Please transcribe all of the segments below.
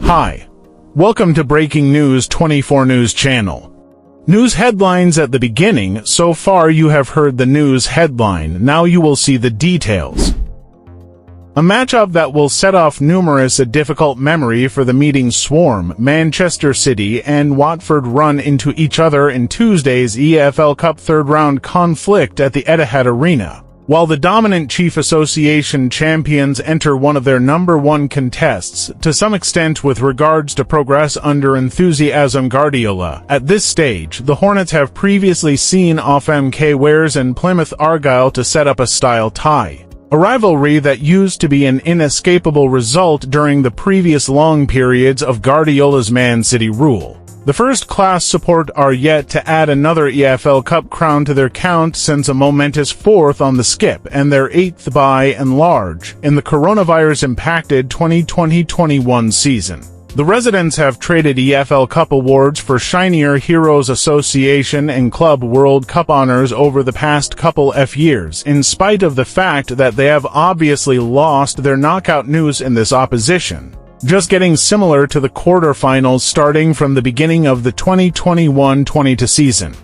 Hi. Welcome to Breaking News 24 News Channel. News headlines at the beginning. So far you have heard the news headline, now you will see the details. A matchup that will set off a difficult memory for the meeting swarm. Manchester City and Watford run into each other in Tuesday's EFL Cup third-round conflict at the Etihad Arena, while the dominant Chief Association champions enter one of their number one contests, to some extent with regards to progress under enthusiasm Guardiola. At this stage, the Hornets have previously seen off MK Wares and Plymouth Argyle to set up a style tie, a rivalry that used to be an inescapable result during the previous long periods of Guardiola's Man City rule. The first-class support are yet to add another EFL Cup crown to their count since a momentous fourth on the skip and their eighth by and large in the coronavirus-impacted 2020-21 season. The residents have traded EFL Cup awards for shinier Heroes Association and Club World Cup honors over the past couple of years, in spite of the fact that they have obviously lost their knockout news in this opposition, just getting similar to the quarterfinals starting from the beginning of the 2021-22 season.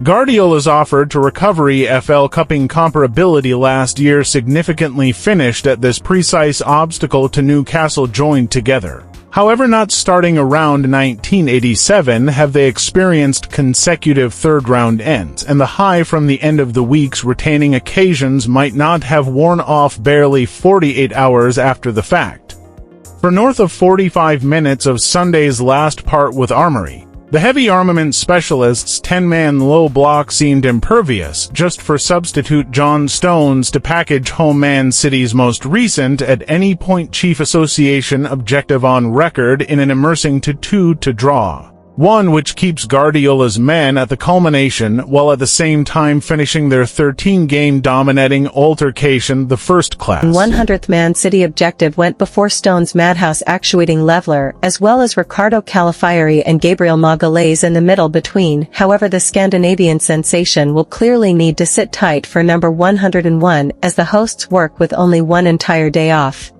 Guardiola's offer to recover EFL Cupping comparability last year significantly finished at this precise obstacle to Newcastle joined together. However, not starting around 1987 have they experienced consecutive third-round ends, and the high from the end of the week's retaining occasions might not have worn off barely 48 hours after the fact. For north of 45 minutes of Sunday's last part with Armory, the heavy armament specialists' 10-man low block seemed impervious just for substitute John Stones to package home Man City's most recent at any point Chief Association objective on record in an immersing 2-2 draw. One which keeps Guardiola's men at the culmination while at the same time finishing their 13-game dominating altercation the first class. 100th Man City objective went before Stone's madhouse actuating leveler, as well as Ricardo Calafieri and Gabriel Magalhaes in the middle between. However, the Scandinavian sensation will clearly need to sit tight for number 101 as the hosts work with only one entire day off.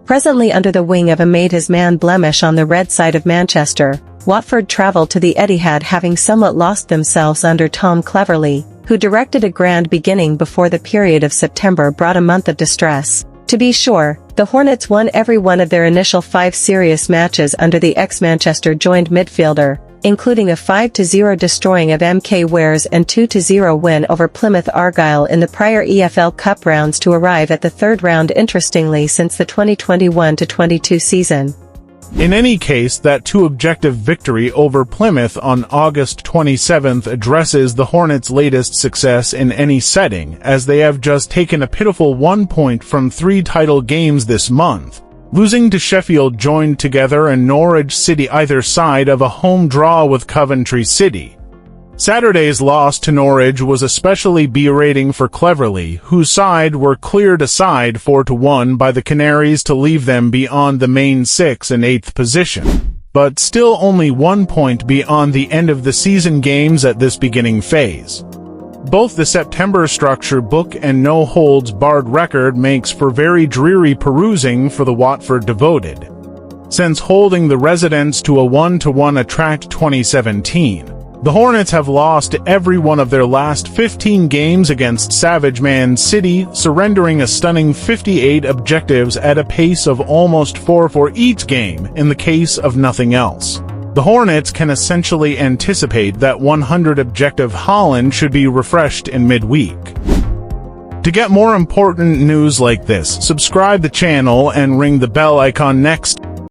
Presently under the wing of a made-his-man blemish on the red side of Manchester, Watford travelled to the Etihad having somewhat lost themselves under Tom Cleverley, who directed a grand beginning before the period of September brought a month of distress. To be sure, the Hornets won every one of their initial 5 serious matches under the ex-Manchester joined midfielder, including a 5-0 destroying of MK Wares and 2-0 win over Plymouth Argyle in the prior EFL Cup rounds to arrive at the third round interestingly since the 2021-22 season. In any case, that 2-objective victory over Plymouth on August 27 addresses the Hornets' latest success in any setting, as they have just taken a pitiful 1 point from 3 title games this month, losing to Sheffield joined together and Norwich City either side of a home draw with Coventry City. Saturday's loss to Norwich was especially berating for Cleverley, whose side were cleared aside 4-1 by the Canaries to leave them beyond the main 6th and 8th position, but still only 1 point beyond the end of the season games at this beginning phase. Both the September structure book and no-holds-barred record makes for very dreary perusing for the Watford devoted. Since holding the residents to a 1-1 attract 2017, the Hornets have lost every one of their last 15 games against Savage Man City, surrendering a stunning 58 objectives at a pace of almost 4 for each game in the case of nothing else. The Hornets can essentially anticipate that 100 objective Holland should be refreshed in midweek. To get more important news like this, subscribe the channel and ring the bell icon next.